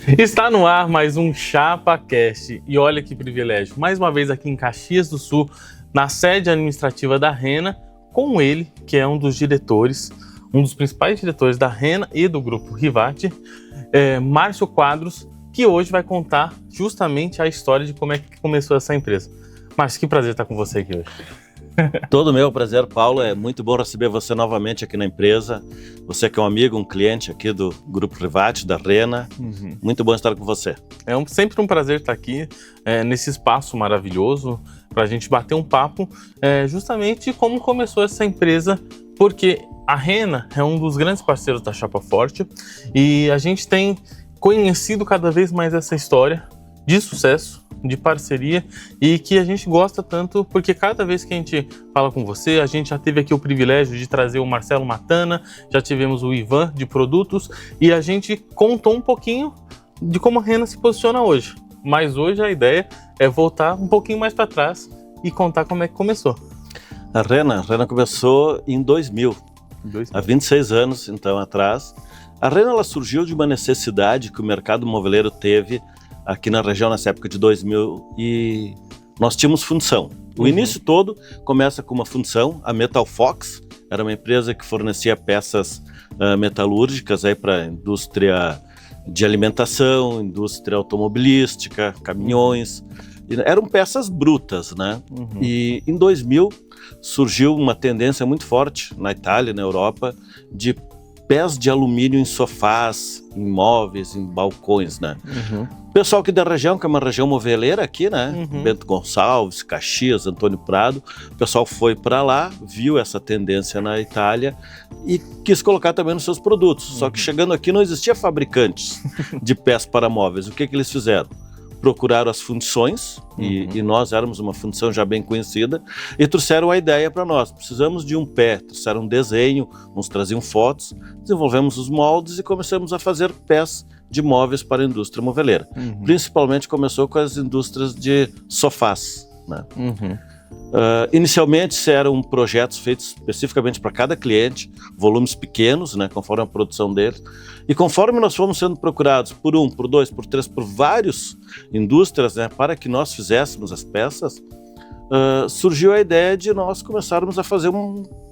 Está no ar mais um ChapaCast e olha que privilégio, mais uma vez aqui em Caxias do Sul, na sede administrativa da Rena, com ele, que é um dos diretores, um dos principais diretores da Rena e do Grupo Rivat, Márcio Quadros, que hoje vai contar justamente a história de como é que começou essa empresa. Márcio, que prazer estar com você aqui hoje. Todo meu prazer, Paulo, é muito bom receber você novamente aqui na empresa, você que é um amigo, um cliente aqui do Grupo Rivat, da Rena, Muito bom estar com você. Sempre um prazer estar aqui nesse espaço maravilhoso para a gente bater um papo justamente como começou essa empresa, porque a Rena é um dos grandes parceiros da Chapa Forte e a gente tem conhecido cada vez mais essa história de sucesso, de parceria, e que a gente gosta tanto porque cada vez que a gente fala com você, a gente já teve aqui o privilégio de trazer o Marcelo Matana, já tivemos o Ivan de produtos e a gente contou um pouquinho de como a Rena se posiciona hoje. Mas hoje a ideia é voltar um pouquinho mais para trás e contar como é que começou. A Rena começou em 2000, há 26 anos então atrás. A Rena ela surgiu de uma necessidade que o mercado moveleiro teve aqui na região nessa época de 2000 e nós tínhamos fundição. O início todo começa com uma fundição, a Metal Fox, era uma empresa que fornecia peças metalúrgicas para a indústria de alimentação, indústria automobilística, caminhões, eram peças brutas, né? E em 2000 surgiu uma tendência muito forte na Itália, na Europa, de pés de alumínio em sofás, em móveis, em balcões, né? Pessoal aqui da região, que é uma região moveleira aqui, né? Bento Gonçalves, Caxias, Antônio Prado, o pessoal foi para lá, viu essa tendência na Itália e quis colocar também nos seus produtos. Só que chegando aqui não existia fabricantes de pés para móveis. O que eles fizeram? Procuraram as fundições, e nós éramos uma fundição já bem conhecida, e trouxeram a ideia para nós. Precisamos de um pé, trouxeram um desenho, nos traziam fotos, desenvolvemos os moldes e começamos a fazer pés de móveis para a indústria moveleira. Principalmente começou com as indústrias de sofás, né? Inicialmente eram projetos feitos especificamente para cada cliente, volumes pequenos, né, conforme a produção deles, e conforme nós fomos sendo procurados por um, por dois, por três, por várias indústrias, né, para que nós fizéssemos as peças, surgiu a ideia de nós começarmos a fazer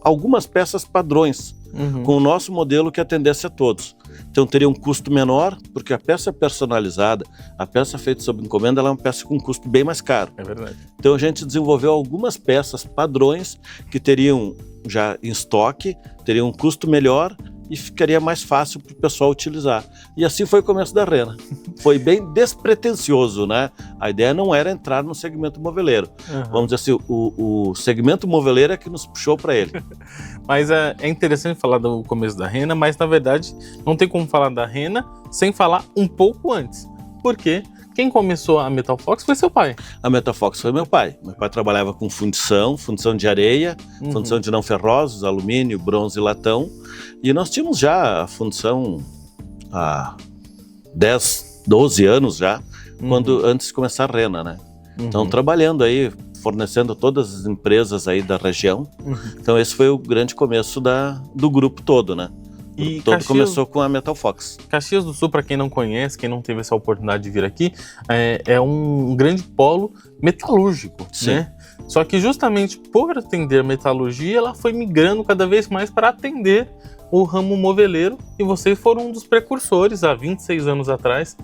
algumas peças padrões, com o nosso modelo que atendesse a todos. Então teria um custo menor, porque a peça personalizada, a peça feita sob encomenda, ela é uma peça com um custo bem mais caro. É verdade. Então a gente desenvolveu algumas peças padrões que teriam já em estoque, teriam um custo melhor e ficaria mais fácil para o pessoal utilizar. E assim foi o começo da Rena. Foi bem despretensioso, né? A ideia não era entrar no segmento moveleiro. Vamos dizer assim, o segmento moveleiro é que nos puxou para ele. Mas é interessante falar do começo da Rena, mas na verdade não tem como falar da Rena sem falar um pouco antes. Porque quem começou a Metal Fox foi seu pai. A Metal Fox foi meu pai. Meu pai trabalhava com fundição de areia, fundição de não ferrosos, alumínio, bronze e latão. E nós tínhamos já a fundição há 10, 12 anos já, antes de começar a Rena, né? Então trabalhando aí, fornecendo todas as empresas aí da região. Então esse foi o grande começo do grupo todo, né? E todo começou com a Metal Fox. Caxias do Sul, para quem não conhece, quem não teve essa oportunidade de vir aqui, é um grande polo metalúrgico, né? Só que justamente por atender metalurgia, ela foi migrando cada vez mais para atender o ramo moveleiro, e vocês foram um dos precursores há 26 anos atrás,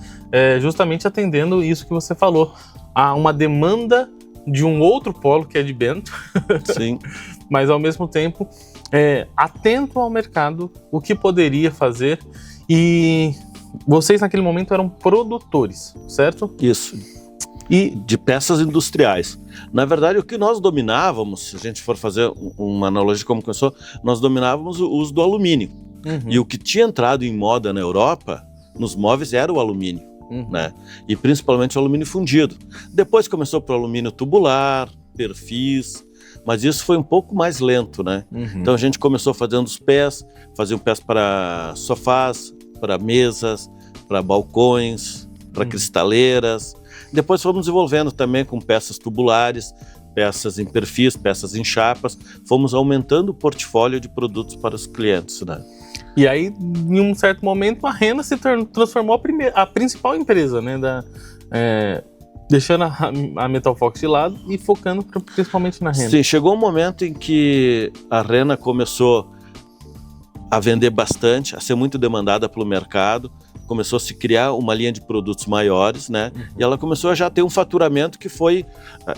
justamente atendendo isso que você falou, a uma demanda de um outro polo que é de Bento, Sim. mas ao mesmo tempo atento ao mercado, o que poderia fazer, e vocês naquele momento eram produtores, certo? Isso, e de peças industriais. Na verdade, o que nós dominávamos, se a gente for fazer uma analogia de como começou, nós dominávamos o uso do alumínio. E o que tinha entrado em moda na Europa, nos móveis, era o alumínio, né? E principalmente o alumínio fundido. Depois começou para o alumínio tubular, perfis, mas isso foi um pouco mais lento, né? Então a gente começou fazendo os pés, faziam pés para sofás, para mesas, para balcões, para cristaleiras. Depois fomos desenvolvendo também com peças tubulares, peças em perfis, peças em chapas. Fomos aumentando o portfólio de produtos para os clientes, né? E aí, em um certo momento, a Rena se transformou a principal empresa, né? Deixando a Metal Fox de lado e focando principalmente na Rena. Sim, chegou um momento em que a Rena começou a vender bastante, a ser muito demandada pelo mercado, começou a se criar uma linha de produtos maiores, né? E ela começou a já ter um faturamento que foi...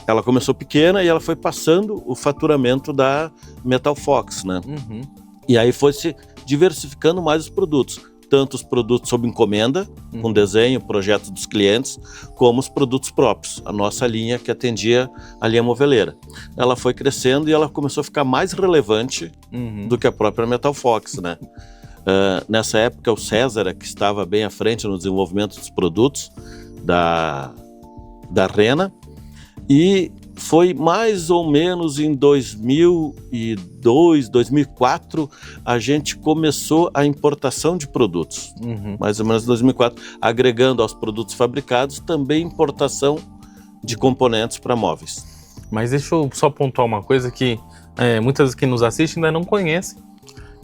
Ela começou pequena e ela foi passando o faturamento da Metal Fox, né? E aí foi se diversificando mais os produtos. Tanto os produtos sob encomenda, com desenho, projeto dos clientes, como os produtos próprios, a nossa linha que atendia a linha moveleira. Ela foi crescendo e ela começou a ficar mais relevante do que a própria Metal Fox, né? Nessa época, o César, que estava bem à frente no desenvolvimento dos produtos da Rena, e foi mais ou menos em 2002, 2004, a gente começou a importação de produtos. Mais ou menos em 2004, agregando aos produtos fabricados também importação de componentes para móveis. Mas deixa eu só pontuar uma coisa que muitas vezes quem nos assiste ainda não conhece,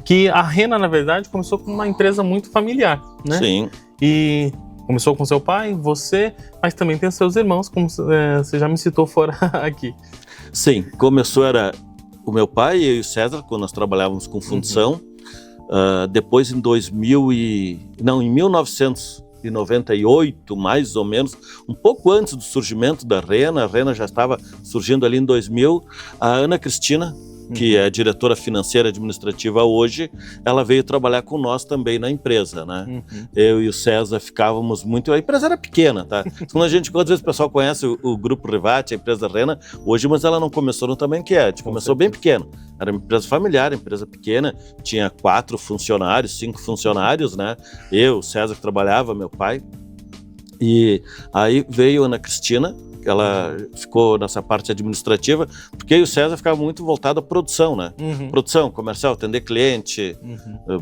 que a Rena, na verdade, começou com uma empresa muito familiar, né? Sim. E começou com seu pai, você, mas também tem seus irmãos, como você já me citou fora aqui. Sim, começou, era o meu pai, eu e o César, quando nós trabalhávamos com fundição. Depois, em 1998, mais ou menos, um pouco antes do surgimento da Rena, a Rena já estava surgindo ali em 2000, a Ana Cristina, que é diretora financeira administrativa hoje, ela veio trabalhar com nós também na empresa, né? Eu e o César ficávamos muito... A empresa era pequena, tá? Quando às vezes o pessoal conhece o Grupo Rivate, a empresa Rena, hoje, mas ela não começou no tamanho que é, começou bem pequeno. Era uma empresa familiar, empresa pequena, tinha 4 funcionários, 5 funcionários, né? Eu, o César que trabalhava, meu pai. E aí veio a Ana Cristina, ela ficou nessa parte administrativa, porque aí o César ficava muito voltado à produção, né? Produção, comercial, atender cliente,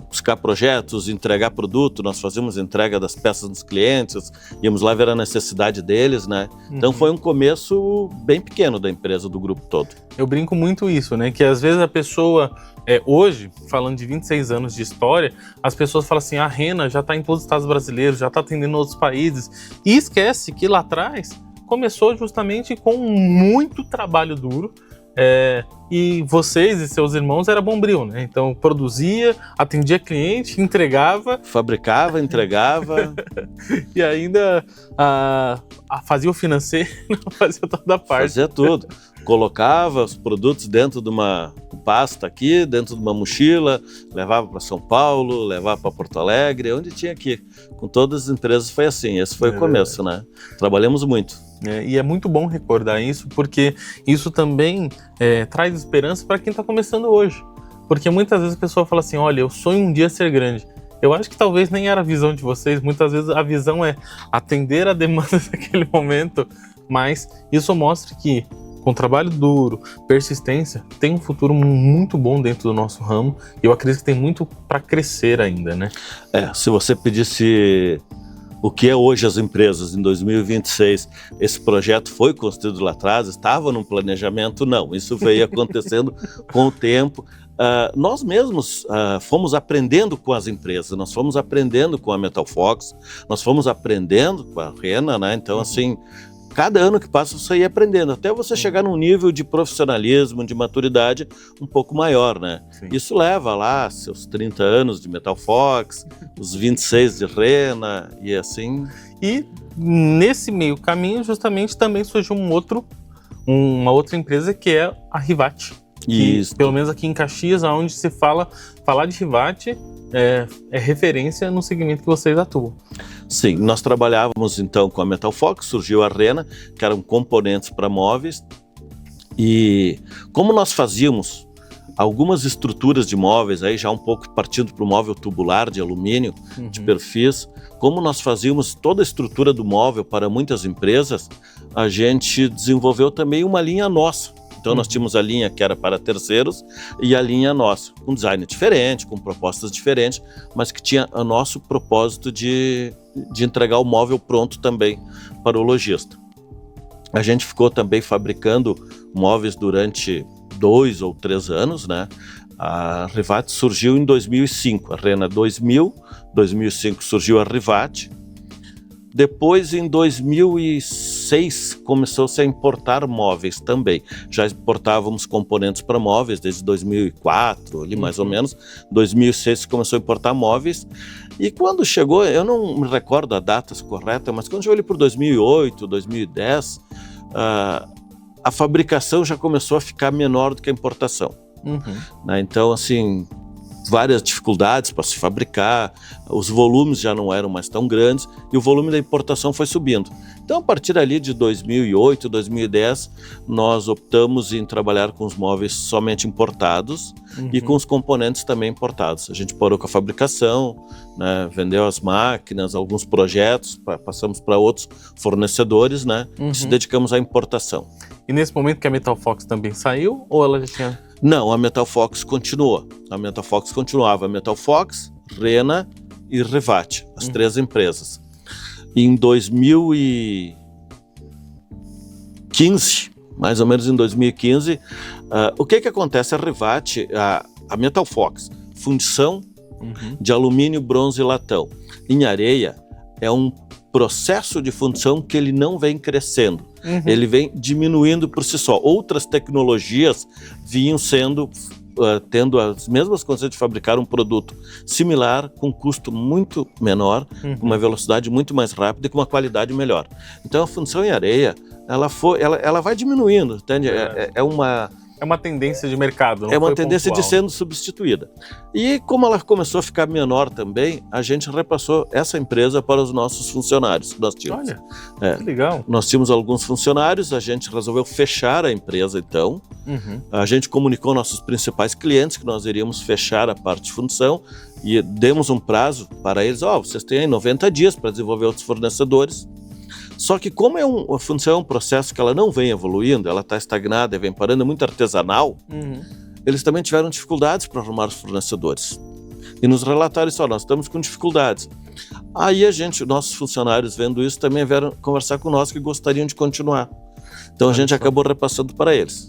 buscar projetos, entregar produto, nós fazíamos entrega das peças dos clientes, íamos lá ver a necessidade deles, né? Então foi um começo bem pequeno da empresa, do grupo todo. Eu brinco muito isso, né? Que às vezes a pessoa, hoje, falando de 26 anos de história, as pessoas falam assim, a Rena já está em todos os estados brasileiros, já está atendendo outros países, e esquece que lá atrás começou justamente com muito trabalho duro, e vocês e seus irmãos era bombril, né? Então produzia, atendia cliente, entregava, fabricava, entregava e ainda fazia o financeiro, fazia toda a parte. Fazia tudo. Colocava os produtos dentro de uma pasta aqui, dentro de uma mochila, levava para São Paulo, levava para Porto Alegre, onde tinha que ir. Com todas as empresas foi assim, esse foi o começo, né? Trabalhamos muito. E é muito bom recordar isso, porque isso também traz esperança para quem está começando hoje. Porque muitas vezes a pessoa fala assim, olha, eu sonho um dia ser grande. Eu acho que talvez nem era a visão de vocês, muitas vezes a visão é atender a demanda daquele momento, mas isso mostra que com trabalho duro, persistência, tem um futuro muito bom dentro do nosso ramo, e eu acredito que tem muito para crescer ainda, né? Se você pedisse o que é hoje as empresas em 2026, esse projeto foi construído lá atrás, estava no planejamento? Não, isso veio acontecendo com o tempo. Nós mesmos fomos aprendendo com as empresas, nós fomos aprendendo com a Metal Fox, nós fomos aprendendo com a Rena, né? Então, assim, cada ano que passa você ia aprendendo, até você chegar num nível de profissionalismo, de maturidade um pouco maior, né? Sim. Isso leva lá seus 30 anos de Metal Fox, os 26 de Rena e assim. E nesse meio caminho justamente também surgiu uma outra empresa que é a Rivate. Isso. Pelo menos aqui em Caxias, onde se falar de Rivate é referência no segmento que vocês atuam. Sim, nós trabalhávamos então com a Metal Fox, surgiu a Rena, que eram componentes para móveis, e como nós fazíamos algumas estruturas de móveis, aí já um pouco partindo para o móvel tubular de alumínio, de perfis, como nós fazíamos toda a estrutura do móvel para muitas empresas, a gente desenvolveu também uma linha nossa. Então nós tínhamos a linha que era para terceiros e a linha nossa, com design diferente, com propostas diferentes, mas que tinha o nosso propósito de entregar o móvel pronto também para o lojista. A gente ficou também fabricando móveis durante 2 ou 3 anos, né? A Rivat surgiu em 2005, a Rena 2005 surgiu a Rivat. Depois, em 2006, começou-se a importar móveis também. Já importávamos componentes para móveis desde 2004, ali mais ou menos. 2006 começou a importar móveis. E quando chegou, eu não me recordo a data correta, mas quando chegou ali por 2008, 2010, a fabricação já começou a ficar menor do que a importação. Né? Então, assim, várias dificuldades para se fabricar, os volumes já não eram mais tão grandes e o volume da importação foi subindo. Então, a partir ali de 2008, 2010, nós optamos em trabalhar com os móveis somente importados e com os componentes também importados. A gente parou com a fabricação, né, vendeu as máquinas, alguns projetos, passamos para outros fornecedores, né, e se dedicamos à importação. E nesse momento que a Metal Fox também saiu, ou ela já tinha... Não, a Metal Fox continuou. A Metal Fox continuava. A Metal Fox, Rena e Rivat, as três empresas. Em 2015, mais ou menos em 2015, o que acontece? A Rivat, a Metal Fox, fundição de alumínio, bronze e latão. Em areia, é um processo de fundição que ele não vem crescendo. Ele vem diminuindo por si só. Outras tecnologias vinham tendo as mesmas condições de fabricar um produto similar, com custo muito menor, com uma velocidade muito mais rápida e com uma qualidade melhor. Então a fundição em areia, ela vai diminuindo, entende? É uma tendência de mercado, não é uma tendência pontual, de sendo substituída. E como ela começou a ficar menor também, a gente repassou essa empresa para os nossos funcionários que nós tínhamos. Olha, que legal. Nós tínhamos alguns funcionários, a gente resolveu fechar a empresa então. A gente comunicou nossos principais clientes que nós iríamos fechar a parte de fundição e demos um prazo para eles. Vocês têm aí 90 dias para desenvolver outros fornecedores. Só que como a fundição é um processo que ela não vem evoluindo, ela está estagnada, vem parando, é muito artesanal, eles também tiveram dificuldades para arrumar os fornecedores. E nos relataram isso, nós estamos com dificuldades. Aí nossos funcionários vendo isso também vieram conversar conosco que gostariam de continuar. Então a gente acabou repassando para eles.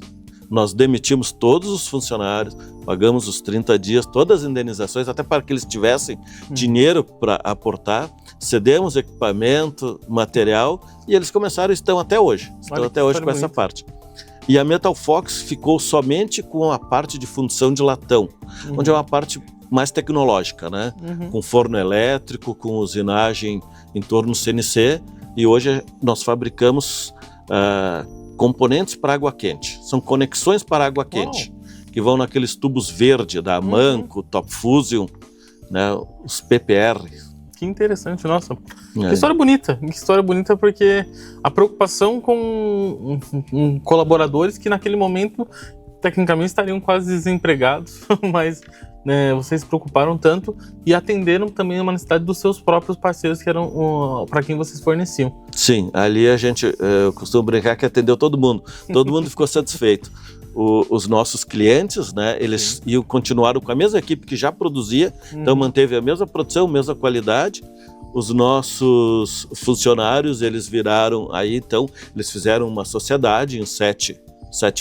Nós demitimos todos os funcionários, pagamos os 30 dias, todas as indenizações, até para que eles tivessem dinheiro para aportar, cedemos equipamento, material, e eles estão até hoje. Estão até hoje com essa parte. E a Metal Fox ficou somente com a parte de fundição de latão, onde é uma parte mais tecnológica, né? Com forno elétrico, com usinagem em torno do CNC, e hoje nós fabricamos componentes para água quente. São conexões para água quente, que vão naqueles tubos verde da Manco, Top Fusion, né, os PPR. Que interessante, nossa. Que história bonita, porque a preocupação com colaboradores que naquele momento, tecnicamente, estariam quase desempregados, mas vocês se preocuparam tanto e atenderam também uma necessidade dos seus próprios parceiros, que eram para quem vocês forneciam. Sim, ali eu costumo brincar que atendeu todo mundo ficou satisfeito. Os nossos clientes, né, eles continuaram com a mesma equipe que já produzia, então manteve a mesma produção, mesma qualidade. Os nossos funcionários, eles viraram aí, então, eles fizeram uma sociedade em sete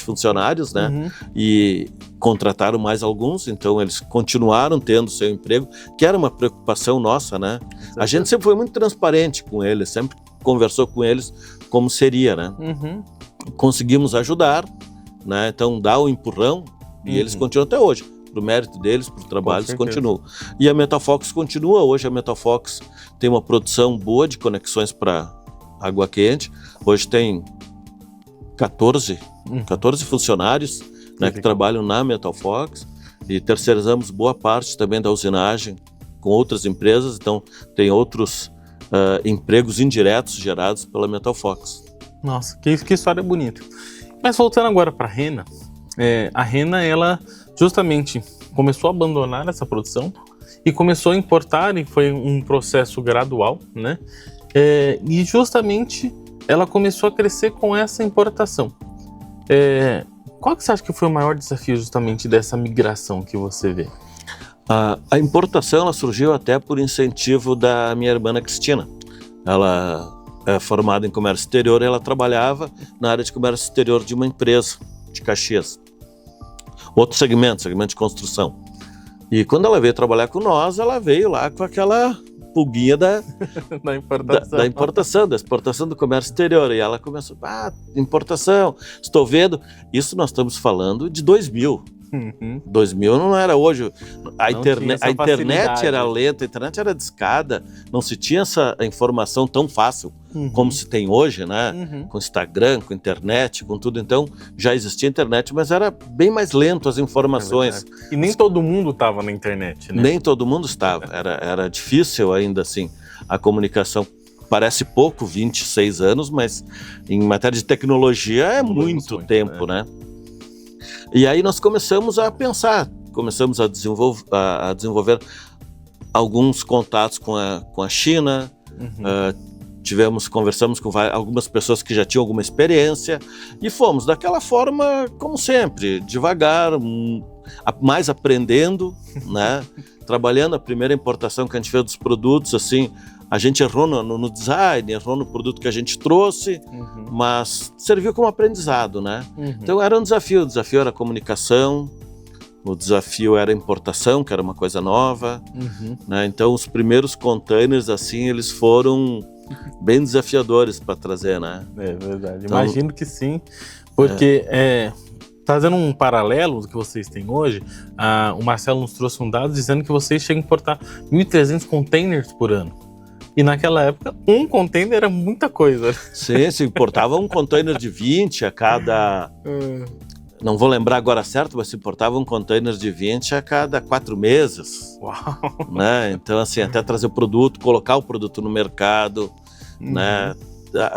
funcionários, né, e contrataram mais alguns, então eles continuaram tendo seu emprego, que era uma preocupação nossa, né. A gente sempre foi muito transparente com eles, sempre conversou com eles como seria, né. Conseguimos ajudar, né? Então dá o empurrão e eles continuam até hoje. Pro mérito deles, pro trabalho, eles continuam. E a Metal Fox continua. Hoje a Metal Fox tem uma produção boa de conexões para água quente. Hoje tem 14 funcionários, né, que trabalham na Metal Fox, e terceirizamos boa parte também da usinagem com outras empresas. Então tem outros empregos indiretos gerados pela Metal Fox. Nossa, que história bonita. Mas voltando agora para a Rena, a Rena, ela justamente começou a abandonar essa produção e começou a importar, e foi um processo gradual, né? E justamente ela começou a crescer com essa importação. Qual que você acha que foi o maior desafio justamente dessa migração que você vê? A importação, ela surgiu até por incentivo da minha irmã Cristina. Ela formada em comércio exterior, ela trabalhava na área de comércio exterior de uma empresa de Caxias. outro segmento de construção. E quando ela veio trabalhar com nós, ela veio lá com aquela pulguinha da importação, da exportação do comércio exterior. E ela começou, importação, estou vendo. Isso nós estamos falando de 2000. 2000 não era hoje. A internet era lenta, a internet era discada, não se tinha essa informação tão fácil como se tem hoje, né? Com Instagram, com internet, com tudo. Então já existia internet, mas era bem mais lento as informações. E nem todo mundo estava na internet, né? Nem todo mundo estava. Era difícil ainda assim a comunicação. Parece pouco, 26 anos, mas em matéria de tecnologia é muito tempo, né? E aí nós começamos a pensar, começamos a desenvolver alguns contatos com a China, conversamos com algumas pessoas que já tinham alguma experiência e fomos daquela forma, como sempre, devagar, mais aprendendo, né? Trabalhando a primeira importação que a gente fez dos produtos, assim, a gente errou no design, errou no produto que a gente trouxe, mas serviu como aprendizado, né? Então era um desafio, o desafio era a comunicação, o desafio era a importação, que era uma coisa nova, né? Então os primeiros containers, assim, eles foram bem desafiadores para trazer, né? É verdade, então, imagino que sim, porque fazendo um paralelo do que vocês têm hoje, o Marcelo nos trouxe um dado dizendo que vocês chegam a importar 1.300 containers por ano. E naquela época, um container era muita coisa. Sim, se importava um container de 20 a cada... Não vou lembrar agora certo, mas se importava um container de 20 a cada 4 meses. Uau! Né? Então, assim, até trazer o produto, colocar o produto no mercado, né?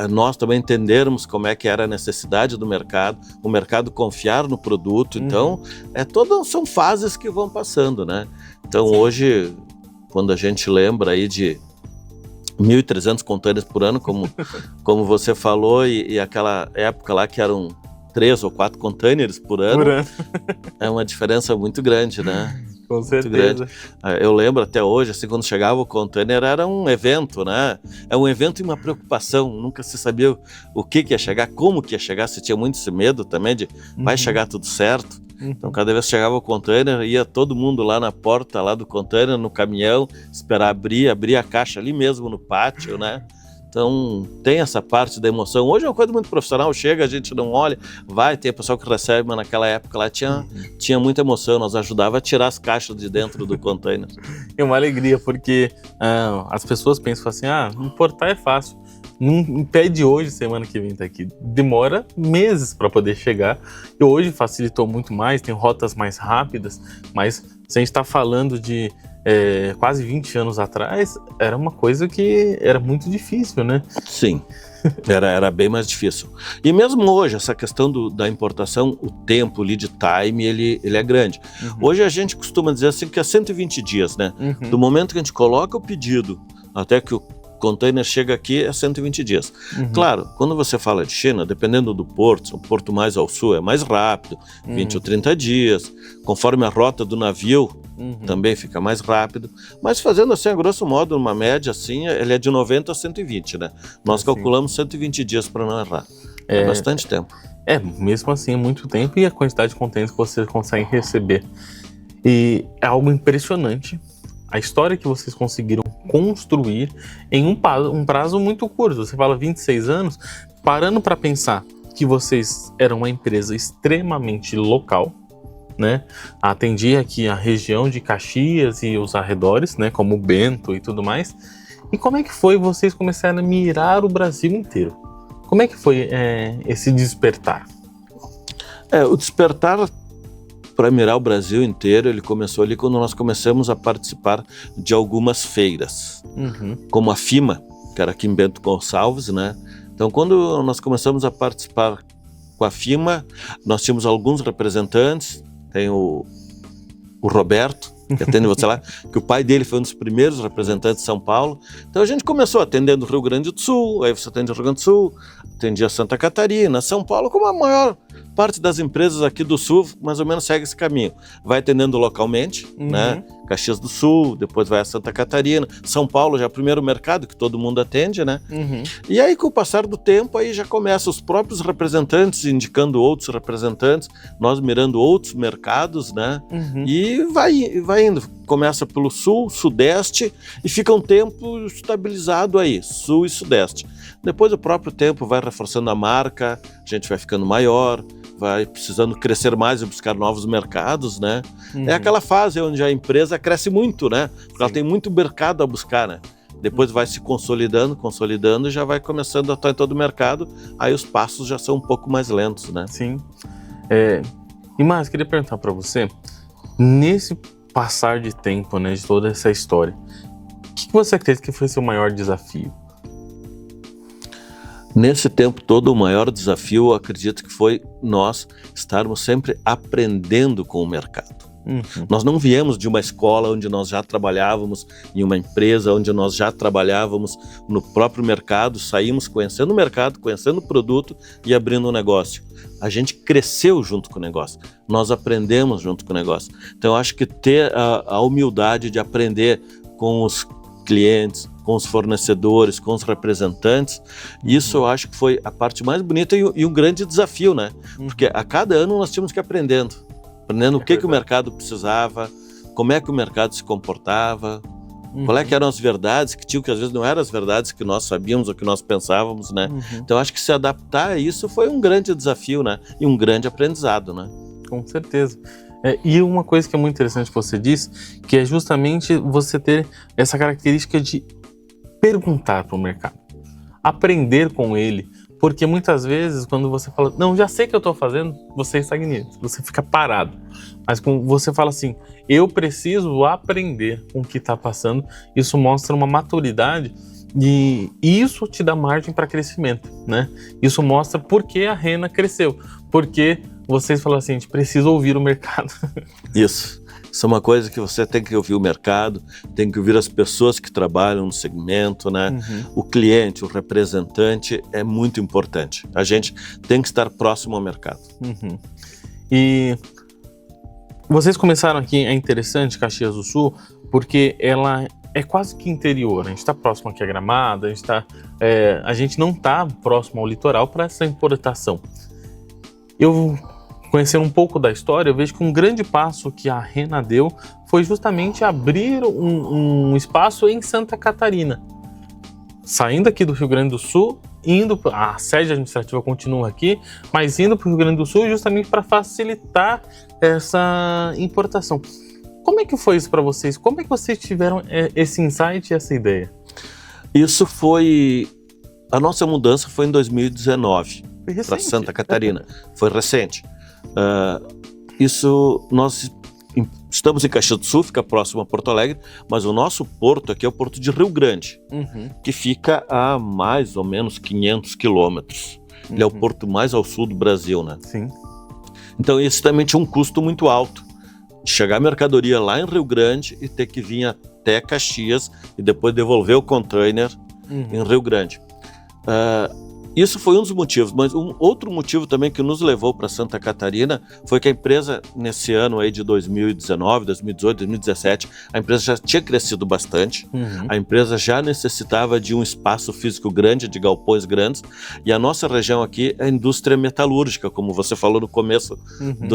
Nós também entendermos como é que era a necessidade do mercado, o mercado confiar no produto. Então, são fases que vão passando, né? Então, hoje, quando a gente lembra aí de 1.300 containers por ano, como você falou, e aquela época lá que eram 3 ou 4 containers por ano. É uma diferença muito grande, né? Com certeza. Eu lembro até hoje, assim, quando chegava o container era um evento, né? É um evento e uma preocupação, nunca se sabia o que ia chegar, como que ia chegar, se tinha muito esse medo também de vai chegar tudo certo. Então, cada vez que chegava o container, ia todo mundo lá na porta lá do container, no caminhão, esperar abrir a caixa ali mesmo no pátio, né? Então, tem essa parte da emoção. Hoje é uma coisa muito profissional, chega, a gente não olha, tem pessoal que recebe, mas naquela época lá tinha muita emoção, nós ajudava a tirar as caixas de dentro do container. É uma alegria, porque as pessoas pensam assim, importar é fácil. Não pede hoje, semana que vem tá aqui. Demora meses para poder chegar. E hoje facilitou muito mais, tem rotas mais rápidas, mas se a gente está falando de quase 20 anos atrás, era uma coisa que era muito difícil, né? Sim, era bem mais difícil. E mesmo hoje, essa questão da importação, o tempo, o lead time, ele é grande. Hoje a gente costuma dizer assim que é 120 dias, né? Do momento que a gente coloca o pedido até que o container chega aqui é 120 dias. Claro, quando você fala de China, dependendo do porto, o porto mais ao sul é mais rápido, 20 ou 30 dias, conforme a rota do navio, também fica mais rápido, mas fazendo assim, a grosso modo, uma média assim, ele é de 90 a 120, né? Nós calculamos 120 dias para não errar. É bastante tempo. Mesmo assim é muito tempo e a quantidade de containers que você consegue receber. E é algo impressionante. A história que vocês conseguiram construir em um prazo muito curto. Você fala 26 anos, parando para pensar que vocês eram uma empresa extremamente local, né? Atendia aqui a região de Caxias e os arredores, né? Como Bento e tudo mais. E como é que foi vocês começarem a mirar o Brasil inteiro? Como é que foi esse despertar? O despertar para mirar o Brasil inteiro, ele começou ali quando nós começamos a participar de algumas feiras, como a FIMA, que era aqui em Bento Gonçalves, né? Então, quando nós começamos a participar com a FIMA, nós tínhamos alguns representantes, tem o Roberto, que atende você lá, que o pai dele foi um dos primeiros representantes de São Paulo. Então a gente começou atendendo o Rio Grande do Sul, aí você atende o Rio Grande do Sul, atendia Santa Catarina, São Paulo, como a maior parte das empresas aqui do Sul, mais ou menos segue esse caminho. Vai atendendo localmente, né? Caxias do Sul, depois vai a Santa Catarina, São Paulo já é o primeiro mercado que todo mundo atende, né? E aí, com o passar do tempo, aí já começa os próprios representantes indicando outros representantes, nós mirando outros mercados, né? E vai indo. Começa pelo Sul, Sudeste e fica um tempo estabilizado aí, Sul e Sudeste. Depois o próprio tempo vai reforçando a marca, a gente vai ficando maior, vai precisando crescer mais e buscar novos mercados, né? É aquela fase onde a empresa cresce muito, né? Porque ela tem muito mercado a buscar, né? Depois vai se consolidando e já vai começando a estar em todo o mercado, aí os passos já são um pouco mais lentos, né? Sim. E mais, queria perguntar para você, nesse passar de tempo, né, de toda essa história, o que você acredita que foi seu maior desafio? Nesse tempo todo, o maior desafio, eu acredito que foi nós estarmos sempre aprendendo com o mercado. Nós não viemos de uma escola onde nós já trabalhávamos, em uma empresa onde nós já trabalhávamos no próprio mercado, saímos conhecendo o mercado, conhecendo o produto e abrindo um negócio. A gente cresceu junto com o negócio, nós aprendemos junto com o negócio. Então eu acho que ter a humildade de aprender com os clientes, com os fornecedores, com os representantes, isso eu acho que foi a parte mais bonita e um grande desafio, né? Porque a cada ano nós tínhamos que ir aprendendo o que o mercado precisava, como é que o mercado se comportava, qual é que eram as verdades que tinham, que às vezes não eram as verdades que nós sabíamos ou que nós pensávamos, né? Então acho que se adaptar a isso foi um grande desafio, né? E um grande aprendizado, né? Com certeza. E uma coisa que é muito interessante que você disse, que é justamente você ter essa característica de perguntar para o mercado, aprender com ele, porque muitas vezes quando você fala, não, já sei o que eu estou fazendo, você estagna, você fica parado. Mas quando você fala assim, eu preciso aprender com o que está passando, isso mostra uma maturidade e isso te dá margem para crescimento, né? Isso mostra por que a Rena cresceu, porque vocês falaram assim, a gente precisa ouvir o mercado. Isso é uma coisa que você tem que ouvir o mercado, tem que ouvir as pessoas que trabalham no segmento, né? O cliente, o representante é muito importante. A gente tem que estar próximo ao mercado. E vocês começaram aqui, é interessante, Caxias do Sul, porque ela é quase que interior. A gente está próximo aqui a Gramado, a gente não está próximo ao litoral para essa importação. Eu conhecendo um pouco da história, eu vejo que um grande passo que a Rena deu foi justamente abrir um espaço em Santa Catarina. Saindo aqui do Rio Grande do Sul, a sede administrativa continua aqui, mas indo para o Rio Grande do Sul justamente para facilitar essa importação. Como é que foi isso para vocês? Como é que vocês tiveram esse insight e essa ideia? A nossa mudança foi em 2019 para Santa Catarina. Foi recente. Nós estamos em Caxias do Sul, fica próximo a Porto Alegre, mas o nosso porto aqui é o Porto de Rio Grande, que fica a mais ou menos 500 quilômetros. Ele é o porto mais ao sul do Brasil, né? Sim. Então esse também tinha um custo muito alto. Chegar a mercadoria lá em Rio Grande e ter que vir até Caxias e depois devolver o container em Rio Grande. Isso foi um dos motivos, mas um outro motivo também que nos levou para Santa Catarina foi que a empresa, nesse ano aí de 2019, 2018, 2017, a empresa já tinha crescido bastante, a empresa já necessitava de um espaço físico grande, de galpões grandes, e a nossa região aqui é a indústria metalúrgica, como você falou no começo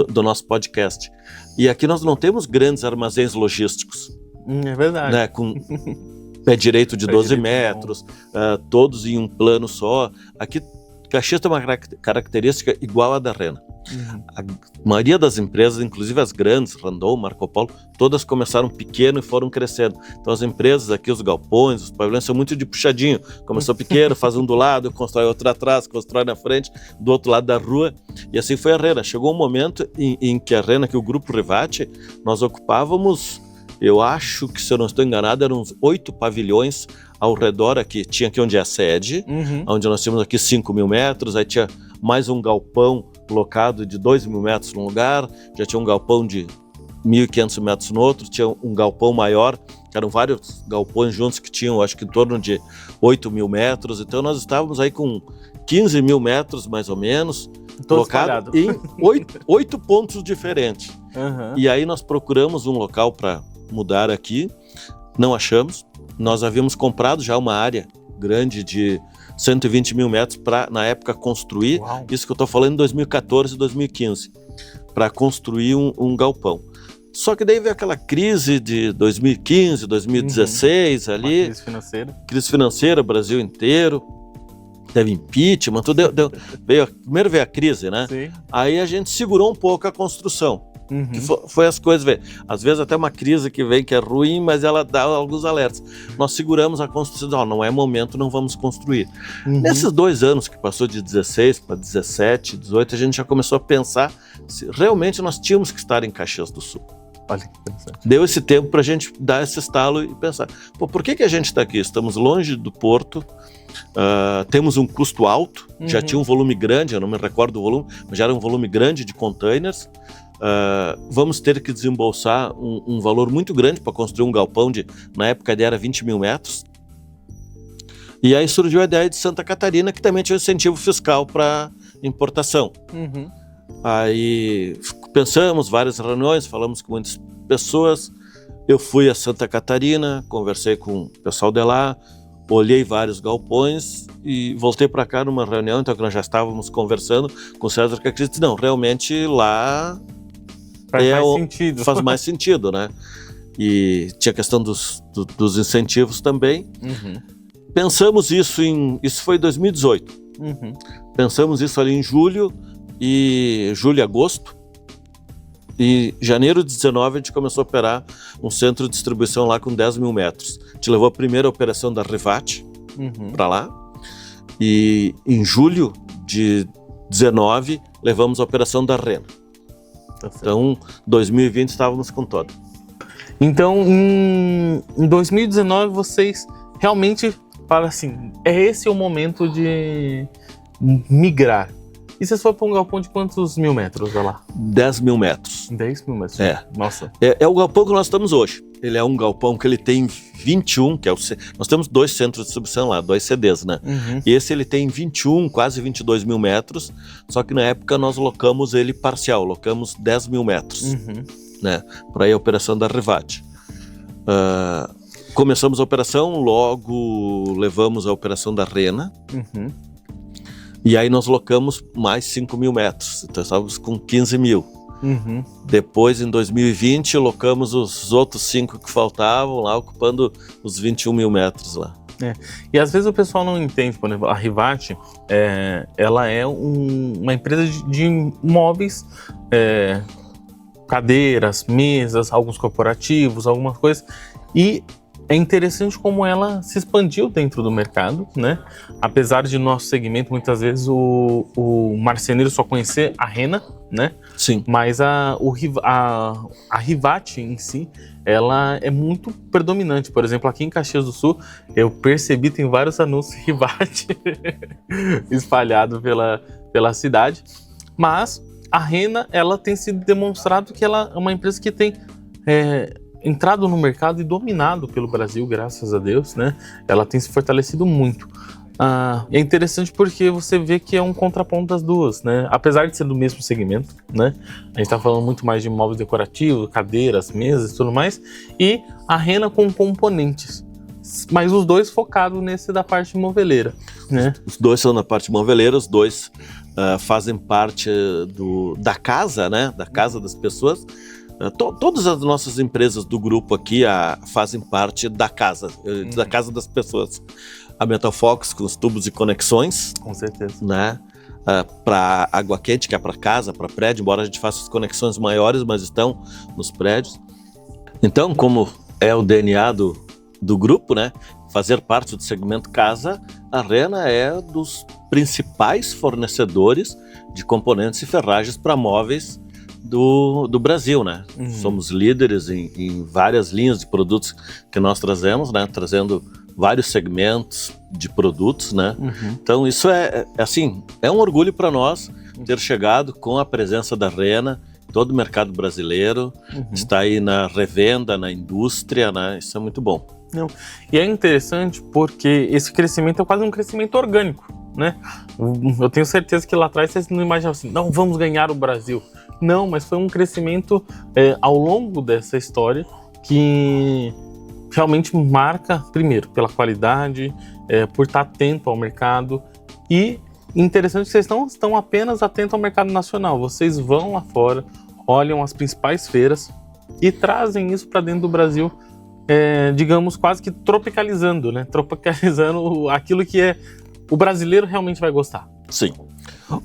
do nosso podcast. E aqui nós não temos grandes armazéns logísticos. É verdade. Né, com pé direito de 12 metros, todos em um plano só. Aqui, Caxias tem uma característica igual à da Rena. A maioria das empresas, inclusive as grandes, Randon, Marco Polo, todas começaram pequeno e foram crescendo. Então as empresas aqui, os galpões, os pavilhões são muito de puxadinho. Começou pequeno, faz um do lado, constrói outro atrás, constrói na frente, do outro lado da rua. E assim foi a Rena. Chegou um momento em que a Rena, que o Grupo Rivati, nós ocupávamos... Eu acho que, se eu não estou enganado, eram uns 8 pavilhões ao redor aqui. Tinha aqui onde é a sede, onde nós tínhamos aqui 5.000 metros, aí tinha mais um galpão locado de 2.000 metros no lugar, já tinha um galpão de 1.500 metros no outro, tinha um galpão maior, eram vários galpões juntos que tinham, acho que em torno de 8.000 metros, então nós estávamos aí com 15.000 metros, mais ou menos, colocado em 8 pontos diferentes. Uhum. E aí nós procuramos um local para mudar aqui, não achamos, nós havíamos comprado já uma área grande de 120.000 metros para, na época, construir. Uau. Isso que eu estou falando em 2014 e 2015, para construir um galpão. Só que daí veio aquela crise de 2015, 2016 ali. Uma crise financeira. Crise financeira, Brasil inteiro. Teve impeachment, tudo primeiro veio a crise, né? Sim. Aí a gente segurou um pouco a construção. Uhum. Que foi as coisas, às vezes até uma crise que vem que é ruim, mas ela dá alguns alertas. Nós seguramos a construção, não é momento, não vamos construir. Uhum. Nesses 2 anos que passou de 16 para 17, 18, a gente já começou a pensar se realmente nós tínhamos que estar em Caxias do Sul. Olha que interessante. Deu esse tempo para a gente dar esse estalo e pensar, por que a gente está aqui? Estamos longe do porto, temos um custo alto, já tinha um volume grande, eu não me recordo do volume, mas já era um volume grande de containers. Vamos ter que desembolsar um valor muito grande para construir um galpão na época era 20.000 metros. E aí surgiu a ideia de Santa Catarina, que também tinha um incentivo fiscal para importação. Uhum. Aí pensamos, várias reuniões, falamos com muitas pessoas. Eu fui a Santa Catarina, conversei com o pessoal de lá, olhei vários galpões e voltei para cá numa reunião, então que nós já estávamos conversando com o César, que acredita, não, realmente lá faz mais sentido, né? E tinha a questão dos incentivos também. Uhum. Pensamos isso foi em 2018. Uhum. Pensamos isso ali em julho e agosto. E em janeiro de 19 a gente começou a operar um centro de distribuição lá com 10.000 metros. A gente levou a primeira operação da Rivat para lá. E em julho de 19 levamos a operação da Rena. Então, 2020 estávamos com todo. Então, em 2019, vocês realmente falam assim, esse é o momento de migrar. E vocês foram para um galpão de quantos mil metros lá? 10.000 metros. 10.000 metros? Nossa. É o galpão que nós estamos hoje. Ele é um galpão que ele tem 21, nós temos 2 centros de distribuição lá, 2 CDs, né? Uhum. E esse ele tem 21, quase 22.000 metros, só que na época nós locamos ele parcial, locamos 10.000 metros, né? Para ir a operação da Rivat. Começamos a operação, logo levamos a operação da Rena, e aí nós locamos mais 5.000 metros, então estávamos com 15.000. Uhum. Depois, em 2020, locamos os outros 5 que faltavam lá, ocupando os 21.000 metros lá. E às vezes o pessoal não entende, por exemplo, a Rivat, ela é uma empresa de móveis, cadeiras, mesas, alguns corporativos, algumas coisas, e é interessante como ela se expandiu dentro do mercado, né? Apesar de nosso segmento, muitas vezes, o marceneiro só conhecer a Rena, né? Sim. Mas a Rivat em si, ela é muito predominante. Por exemplo, aqui em Caxias do Sul, eu percebi, tem vários anúncios Rivat espalhados pela cidade. Mas a Rena, ela tem sido demonstrado que ela é uma empresa que tem entrado no mercado e dominado pelo Brasil, graças a Deus, né? Ela tem se fortalecido muito. É interessante porque você vê que é um contraponto das duas, né? Apesar de ser do mesmo segmento, né? A gente tá falando muito mais de móveis decorativos, cadeiras, mesas e tudo mais, e a Rena com componentes, mas os dois focados nesse da parte moveleira, né? Os dois são na parte moveleira, os dois fazem parte da casa, né? Da casa das pessoas. Todas as nossas empresas do grupo aqui fazem parte da casa das pessoas. A Metal Fox com os tubos e conexões. Com certeza. Né? Para água quente, que é para casa, para prédio, embora a gente faça as conexões maiores, mas estão nos prédios. Então, como é o DNA do grupo, né? Fazer parte do segmento casa, a Rena é dos principais fornecedores de componentes e ferragens para móveis do Brasil, né? Somos líderes em várias linhas de produtos que nós trazemos, né? Trazendo vários segmentos de produtos, né? Então isso é um orgulho para nós ter chegado com a presença da Rena todo o mercado brasileiro, está aí na revenda, na indústria, né? Isso é muito bom. Não. E é interessante porque esse crescimento é quase um crescimento orgânico, né? Eu tenho certeza que lá atrás vocês não imaginavam assim, não, vamos ganhar o Brasil. Não, mas foi um crescimento ao longo dessa história que realmente marca, primeiro, pela qualidade, por estar atento ao mercado. E interessante que vocês não estão apenas atentos ao mercado nacional, vocês vão lá fora, olham as principais feiras e trazem isso para dentro do Brasil, digamos, quase que tropicalizando, né? Tropicalizando aquilo que o brasileiro realmente vai gostar. Sim.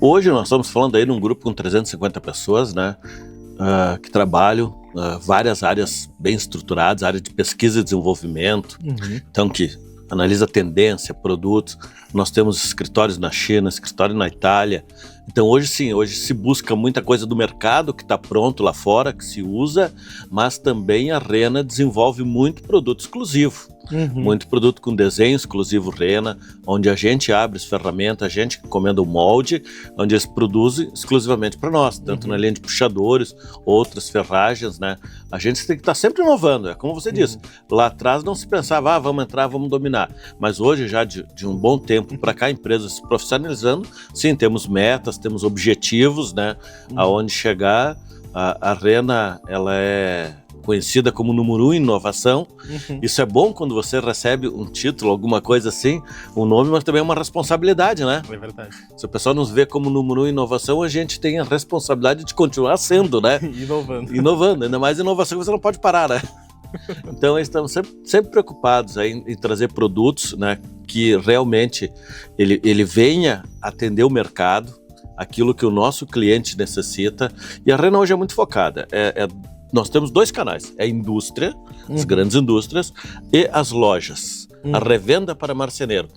Hoje nós estamos falando aí num grupo com 350 pessoas, né? Que trabalham várias áreas bem estruturadas, área de pesquisa e desenvolvimento, então que analisa tendência, produtos. Nós temos escritórios na China, escritório na Itália. Então hoje sim, hoje se busca muita coisa do mercado que está pronto lá fora, que se usa, mas também a Rena desenvolve muito produto exclusivo. Muito produto com desenho exclusivo Rena, onde a gente abre as ferramentas, a gente encomenda o molde, onde eles produzem exclusivamente para nós, tanto na linha de puxadores, outras ferragens, né? A gente tem que estar sempre inovando, é como você disse, lá atrás não se pensava, vamos entrar, vamos dominar, mas hoje já de um bom tempo para cá, a empresa se profissionalizando, sim, temos metas, temos objetivos, né? Aonde chegar, a Rena, ela é conhecida como número 1 em inovação. Isso é bom quando você recebe um título, alguma coisa assim, um nome, mas também é uma responsabilidade, né? É verdade. Se o pessoal nos vê como número 1 em inovação, a gente tem a responsabilidade de continuar sendo, né? Inovando, ainda mais inovação que você não pode parar, né? Então, estamos sempre preocupados aí em trazer produtos, né, que realmente ele venha atender o mercado, aquilo que o nosso cliente necessita. E a Rena hoje é muito focada. Nós temos 2 canais, a indústria, as grandes indústrias, e as lojas. A revenda para marceneiro.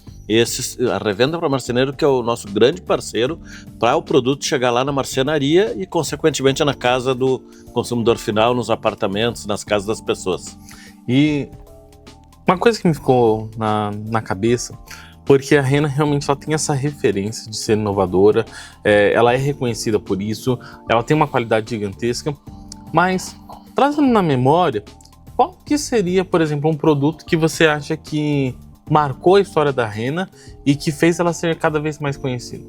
A revenda para marceneiro que é o nosso grande parceiro para o produto chegar lá na marcenaria e, consequentemente, na casa do consumidor final, nos apartamentos, nas casas das pessoas. E uma coisa que me ficou na cabeça, porque a Rena realmente ela tem essa referência de ser inovadora, ela é reconhecida por isso, ela tem uma qualidade gigantesca, mas trazendo na memória, qual que seria, por exemplo, um produto que você acha que marcou a história da Rena e que fez ela ser cada vez mais conhecida?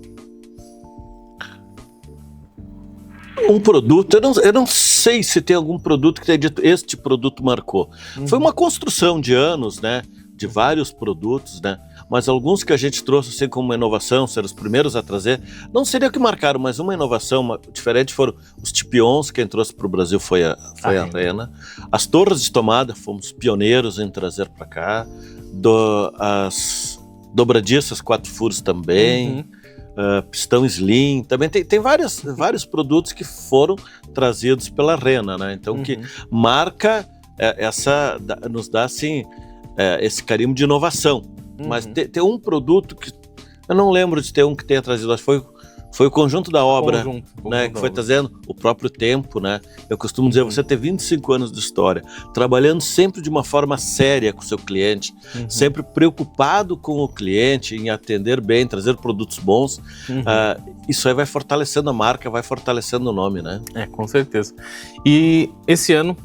Um produto, eu não sei se tem algum produto que tenha dito, este produto marcou. Foi uma construção de anos, né? De vários produtos, né? Mas alguns que a gente trouxe assim como uma inovação, ser os primeiros a trazer, não seria o que marcaram, mas uma inovação diferente foram os tipions. Quem trouxe para o Brasil foi a Rena. As torres de tomada, fomos pioneiros em trazer para cá. As dobradiças 4 furos também. Pistão slim, também tem vários produtos que foram trazidos pela Rena, né? Então que marca nos dá assim esse carimbo de inovação. Mas tem um produto que eu não lembro de ter um que tenha trazido, acho que foi o conjunto da obra, né, que foi trazendo o próprio tempo, né? Eu costumo dizer, você ter 25 anos de história, trabalhando sempre de uma forma séria com o seu cliente, sempre preocupado com o cliente, em atender bem, trazer produtos bons, isso aí vai fortalecendo a marca, vai fortalecendo o nome, né? Com certeza. E esse ano,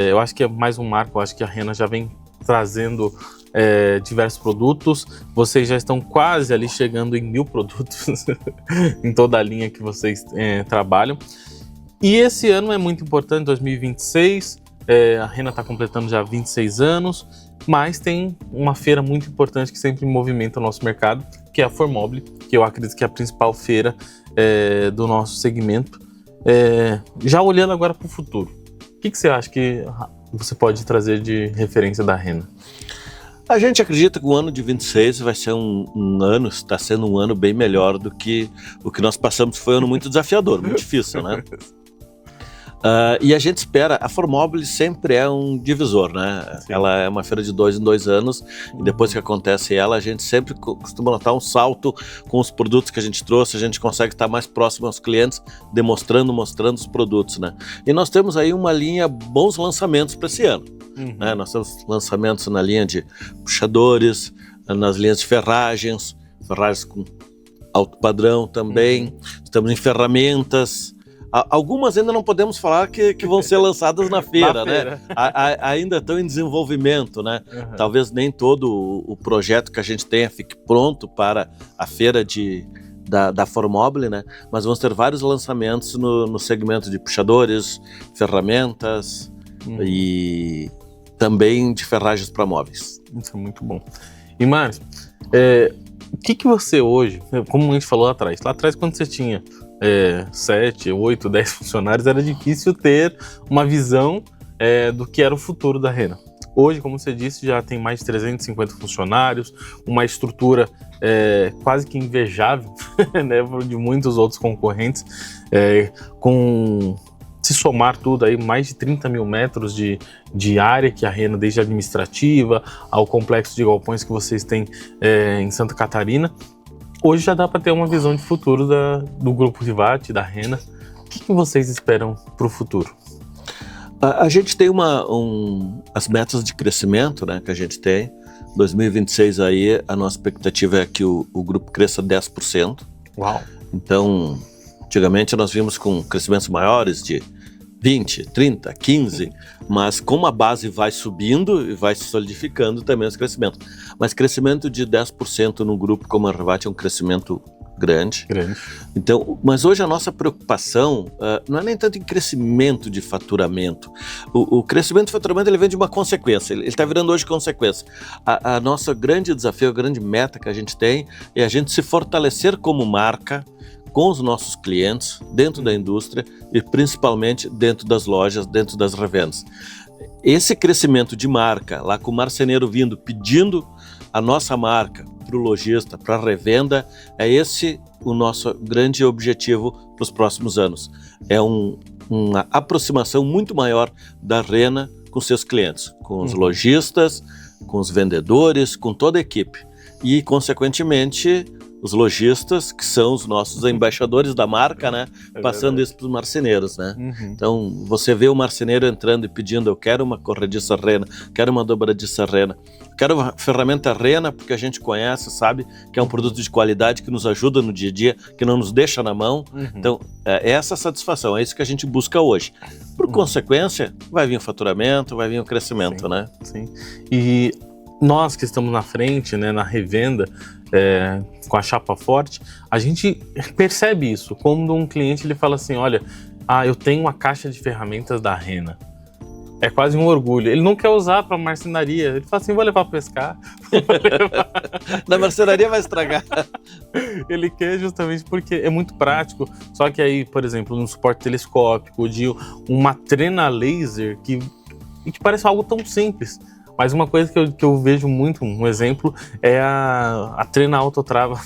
eu acho que é mais um marco, eu acho que a Rena já vem trazendo diversos produtos, vocês já estão quase ali chegando em 1000 produtos em toda a linha que vocês trabalham. E esse ano é muito importante, 2026, a Rena está completando já 26 anos, mas tem uma feira muito importante que sempre movimenta o nosso mercado, que é a Formobile, que eu acredito que é a principal feira do nosso segmento. Já olhando agora para o futuro, o que você acha que você pode trazer de referência da Rena? A gente acredita que o ano de 26 vai ser um ano, está sendo um ano bem melhor do que o que nós passamos. Foi um ano muito desafiador, muito difícil, né? E a gente espera, a Formobile sempre é um divisor, né? Sim. Ela é uma feira de 2 em 2 anos, e depois que acontece ela, a gente sempre costuma notar um salto com os produtos que a gente trouxe, a gente consegue estar mais próximo aos clientes, mostrando os produtos, né? E nós temos aí uma linha, bons lançamentos para esse ano. Né? Nós temos lançamentos na linha de puxadores, nas linhas de ferragens com alto padrão também, estamos em ferramentas, Algumas ainda não podemos falar que vão ser lançadas na feira, né? Ainda estão em desenvolvimento, né? Uhum. Talvez nem todo o projeto que a gente tenha fique pronto para a feira da Formobile, né? Mas vamos ter vários lançamentos no segmento de puxadores, ferramentas e também de ferragens para móveis. Isso é muito bom. E Márcio, o que você hoje, como a gente falou lá atrás quando você tinha 7, 8, 10 funcionários, era difícil ter uma visão do que era o futuro da Rena. Hoje, como você disse, já tem mais de 350 funcionários, uma estrutura quase que invejável, né, de muitos outros concorrentes, se somar tudo aí, mais de 30 mil metros de área que a Rena, desde a administrativa ao complexo de galpões que vocês têm em Santa Catarina. Hoje já dá para ter uma visão de futuro do Grupo Rivat, da Rena. O que vocês esperam para o futuro? A gente tem as metas de crescimento, né, que a gente tem. 2026 aí, a nossa expectativa é que o grupo cresça 10%. Uau! Então, antigamente nós vimos com crescimentos maiores de 20, 30, 15, mas como a base vai subindo e vai se solidificando também os crescimentos. Mas crescimento de 10% no grupo como a Rivat é um crescimento grande. Então, mas hoje a nossa preocupação não é nem tanto em crescimento de faturamento. O crescimento de faturamento ele vem de uma consequência, ele está virando hoje consequência. A nossa grande desafio, a grande meta que a gente tem é a gente se fortalecer como marca com os nossos clientes, dentro da indústria e principalmente dentro das lojas, dentro das revendas. Esse crescimento de marca, lá com o marceneiro vindo, pedindo a nossa marca para o lojista, para a revenda, é esse o nosso grande objetivo para os próximos anos. É uma aproximação muito maior da Rena com seus clientes, com os lojistas, com os vendedores, com toda a equipe. E, consequentemente, os lojistas, que são os nossos embaixadores da marca, né? Passando isso para os marceneiros, né? Então, você vê o marceneiro entrando e pedindo: eu quero uma corrediça Rena, quero uma dobradiça Rena, quero uma ferramenta Rena, porque a gente conhece, sabe que é um produto de qualidade que nos ajuda no dia a dia, que não nos deixa na mão. Então, é essa satisfação, é isso que a gente busca hoje. Por consequência, vai vir o faturamento, vai vir o crescimento, né? Sim. E nós que estamos na frente, né, na revenda, com a chapa forte, a gente percebe isso. Quando um cliente ele fala assim: olha, eu tenho uma caixa de ferramentas da Rena. É quase um orgulho. Ele não quer usar para marcenaria. Ele fala assim: vou levar para pescar. Na marcenaria vai estragar. Ele quer justamente porque é muito prático. Só que aí, por exemplo, no suporte telescópico, de uma trena laser que parece algo tão simples. Mas uma coisa que eu vejo muito, um exemplo, é a trena autotrava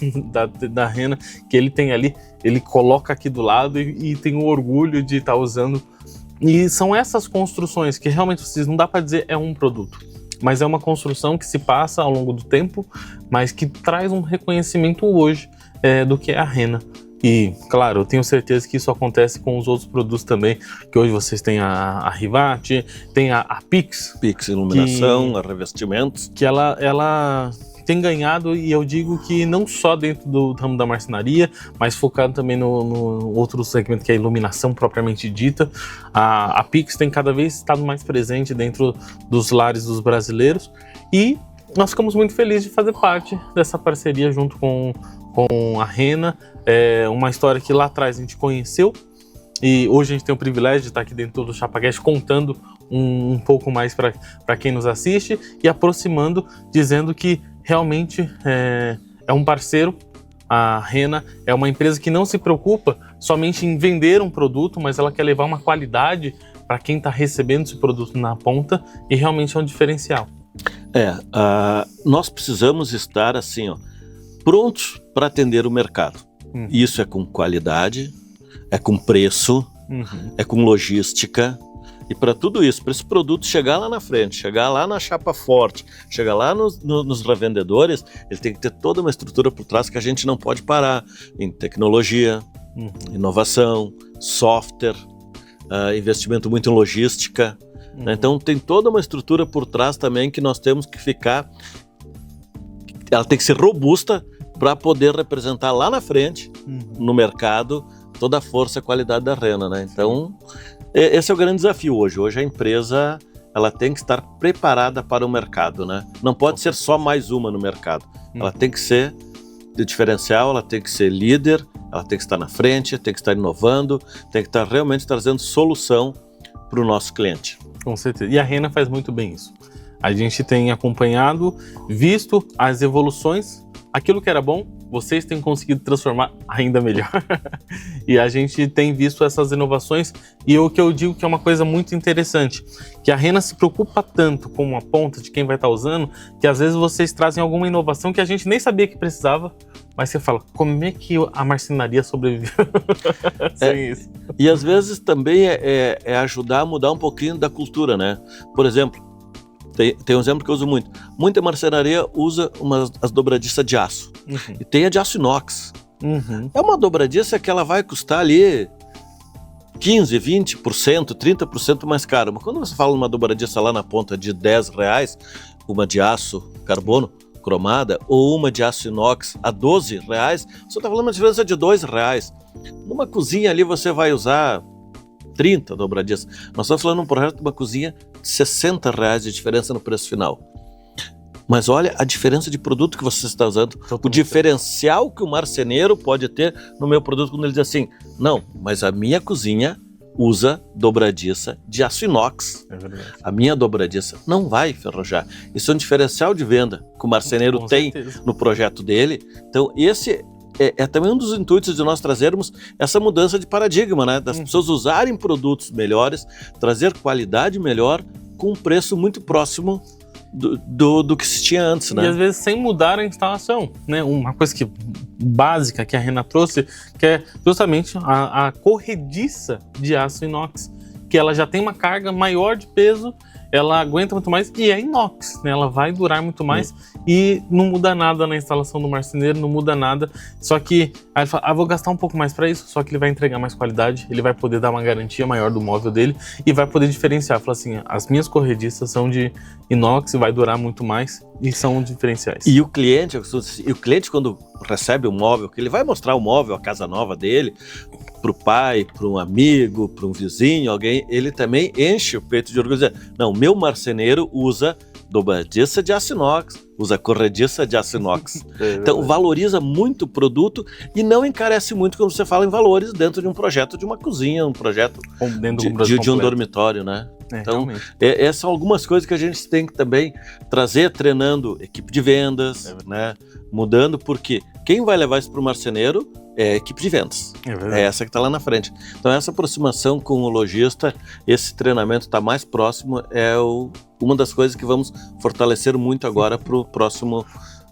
da Rena, que ele tem ali, ele coloca aqui do lado e tem o orgulho de estar usando. E são essas construções que realmente vocês não dá para dizer é um produto, mas é uma construção que se passa ao longo do tempo, mas que traz um reconhecimento hoje do que é a Rena. E, claro, eu tenho certeza que isso acontece com os outros produtos também, que hoje vocês têm a Rivat, tem a Pix. Pix Iluminação, a Revestimentos. Que ela tem ganhado, e eu digo que não só dentro do ramo da marcenaria, mas focado também no outro segmento, que é a iluminação propriamente dita. A Pix tem cada vez estado mais presente dentro dos lares dos brasileiros, e nós ficamos muito felizes de fazer parte dessa parceria junto com a Rena. É uma história que lá atrás a gente conheceu, e hoje a gente tem o privilégio de estar aqui dentro do ChapaCast contando um pouco mais para quem nos assiste e aproximando, dizendo que realmente é um parceiro. A Rena é uma empresa que não se preocupa somente em vender um produto, mas ela quer levar uma qualidade para quem está recebendo esse produto na ponta, e realmente é um diferencial. Nós precisamos estar assim, prontos para atender o mercado. Isso é com qualidade, é com preço, é com logística. E para tudo isso, para esse produto chegar lá na frente, chegar lá na chapa forte, chegar lá nos revendedores, ele tem que ter toda uma estrutura por trás que a gente não pode parar em tecnologia, inovação, software, investimento muito em logística. Né? Então tem toda uma estrutura por trás também que nós temos que ficar. Ela tem que ser robusta para poder representar lá na frente, no mercado, toda a força e a qualidade da Rena, né? Então, esse é o grande desafio hoje. Hoje a empresa, ela tem que estar preparada para o mercado, né? Não pode ser só mais uma no mercado. Ela tem que ser de diferencial, ela tem que ser líder, ela tem que estar na frente, tem que estar inovando, tem que estar realmente trazendo solução para o nosso cliente. Com certeza. E a Rena faz muito bem isso. A gente tem acompanhado, visto as evoluções, aquilo que era bom, vocês têm conseguido transformar ainda melhor. E a gente tem visto essas inovações, e o que eu digo que é uma coisa muito interessante, que a Rena se preocupa tanto com a ponta de quem vai estar usando, que às vezes vocês trazem alguma inovação que a gente nem sabia que precisava, mas você fala, como é que a marcenaria sobreviveu sem isso? E às vezes também é ajudar a mudar um pouquinho da cultura, né? Por exemplo, tem um exemplo que eu uso muito. Muita marcenaria usa as dobradiças de aço. E tem a de aço inox. É uma dobradiça que ela vai custar ali 15%, 20%, 30% mais caro. Mas quando você fala numa dobradiça lá na ponta de R$10, uma de aço carbono cromada ou uma de aço inox a R$12, você está falando uma diferença de R$2. Numa cozinha ali você vai usar 30 dobradiças. Nós estamos falando de um projeto de uma cozinha de R$60 de diferença no preço final. Mas olha a diferença de produto que você está usando, o diferencial que o marceneiro pode ter no meu produto quando ele diz assim, não, mas a minha cozinha usa dobradiça de aço inox. É verdade. A minha dobradiça não vai enferrujar. Isso é um diferencial de venda que o marceneiro tem no projeto dele. Então esse é também um dos intuitos de nós trazermos essa mudança de paradigma, né? Das pessoas usarem produtos melhores, trazer qualidade melhor com um preço muito próximo do que se tinha antes, né? E às vezes sem mudar a instalação, né? Uma coisa básica que a Rena trouxe, que é justamente a corrediça de aço inox, que ela já tem uma carga maior de peso, ela aguenta muito mais e é inox, né? Ela vai durar muito mais e não muda nada na instalação do marceneiro, não muda nada. Só que aí ele fala, vou gastar um pouco mais para isso, só que ele vai entregar mais qualidade, ele vai poder dar uma garantia maior do móvel dele e vai poder diferenciar. Fala assim, as minhas corrediças são de inox, vai durar muito mais e são diferenciais. E o cliente quando recebe o móvel, que ele vai mostrar o móvel, a casa nova dele, para o pai, para um amigo, para um vizinho, alguém, ele também enche o peito de orgulho e diz, não, meu marceneiro usa dobradiça de aço inox, usa corrediça de aço inox. Então valoriza muito o produto e não encarece muito quando você fala em valores dentro de um projeto de uma cozinha, um projeto de um dormitório, né? Então, essas são algumas coisas que a gente tem que também trazer, treinando equipe de vendas, né? Mudando, porque quem vai levar isso para o marceneiro é a equipe de vendas. É essa que está lá na frente. Então, essa aproximação com o lojista, esse treinamento está mais próximo, uma das coisas que vamos fortalecer muito agora para o próximo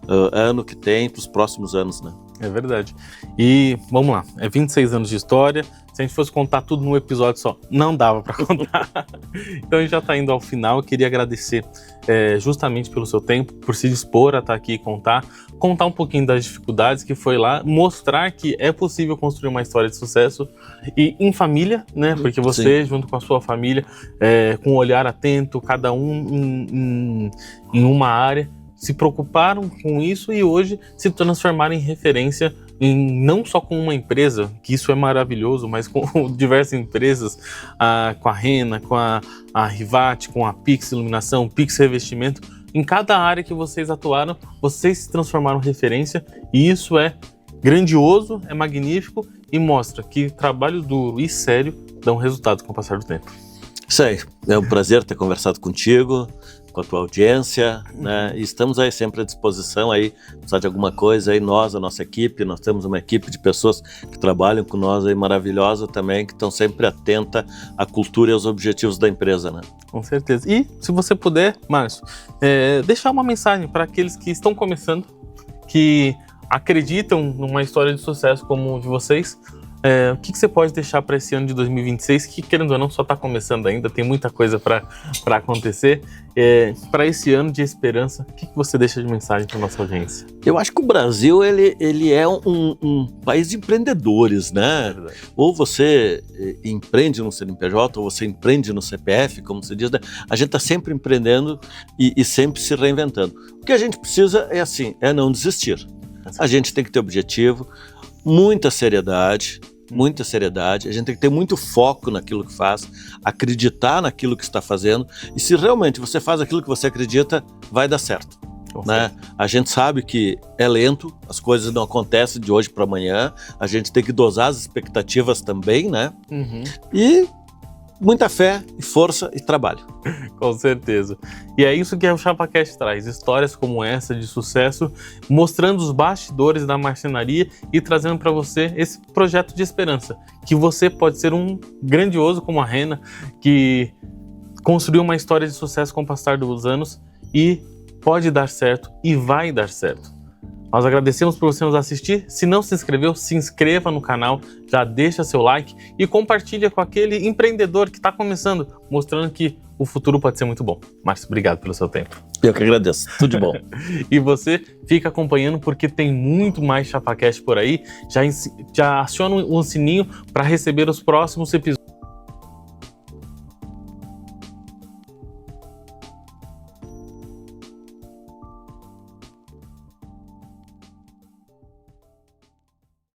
ano que tem, para os próximos anos, né? É verdade. E vamos lá, 26 anos de história. Se a gente fosse contar tudo num episódio só, não dava para contar. Então a gente já está indo ao final. Eu queria agradecer justamente pelo seu tempo, por se dispor a estar aqui e contar um pouquinho das dificuldades que foi lá, mostrar que é possível construir uma história de sucesso e em família, né? Porque você, junto com a sua família, com um olhar atento, cada um em uma área, se preocuparam com isso e hoje se transformaram em referência não só com uma empresa, que isso é maravilhoso, mas com diversas empresas, com a Rena, com a Rivat, com a Pix Iluminação, Pix Revestimento. Em cada área que vocês atuaram, vocês se transformaram em referência e isso é grandioso, é magnífico e mostra que trabalho duro e sério dão resultado com o passar do tempo. Isso aí, é um prazer ter conversado contigo, com a tua audiência, né? E estamos aí sempre à disposição aí, precisar de alguma coisa aí, a nossa equipe, nós temos uma equipe de pessoas que trabalham com nós aí, maravilhosa também, que estão sempre atenta à cultura e aos objetivos da empresa, né? Com certeza. E se você puder, Márcio, deixar uma mensagem para aqueles que estão começando, que acreditam numa história de sucesso como a de vocês. O que você pode deixar para esse ano de 2026, que querendo ou não só está começando ainda, tem muita coisa para acontecer, para esse ano de esperança, o que você deixa de mensagem para nossa audiência? Eu acho que o Brasil ele é um país de empreendedores, né? Ou você empreende no CNPJ, ou você empreende no CPF, como se diz, né? A gente está sempre empreendendo e sempre se reinventando. O que a gente precisa é não desistir. A gente tem que ter objetivo, muita seriedade, muita seriedade, a gente tem que ter muito foco naquilo que faz, acreditar naquilo que está fazendo, e se realmente você faz aquilo que você acredita, vai dar certo. Né? A gente sabe que é lento, as coisas não acontecem de hoje para amanhã, a gente tem que dosar as expectativas também, né? E muita fé, e força e trabalho. Com certeza. E é isso que o ChapaCast traz, histórias como essa de sucesso, mostrando os bastidores da marcenaria e trazendo para você esse projeto de esperança, que você pode ser um grandioso como a Rena, que construiu uma história de sucesso com o passar dos anos e pode dar certo e vai dar certo. Nós agradecemos por você nos assistir. Se não se inscreveu, se inscreva no canal, já deixa seu like e compartilha com aquele empreendedor que está começando, mostrando que o futuro pode ser muito bom. Márcio, obrigado pelo seu tempo. Eu que agradeço, tudo de bom. E você fica acompanhando porque tem muito mais ChapaCast por aí. Já aciona o sininho para receber os próximos episódios.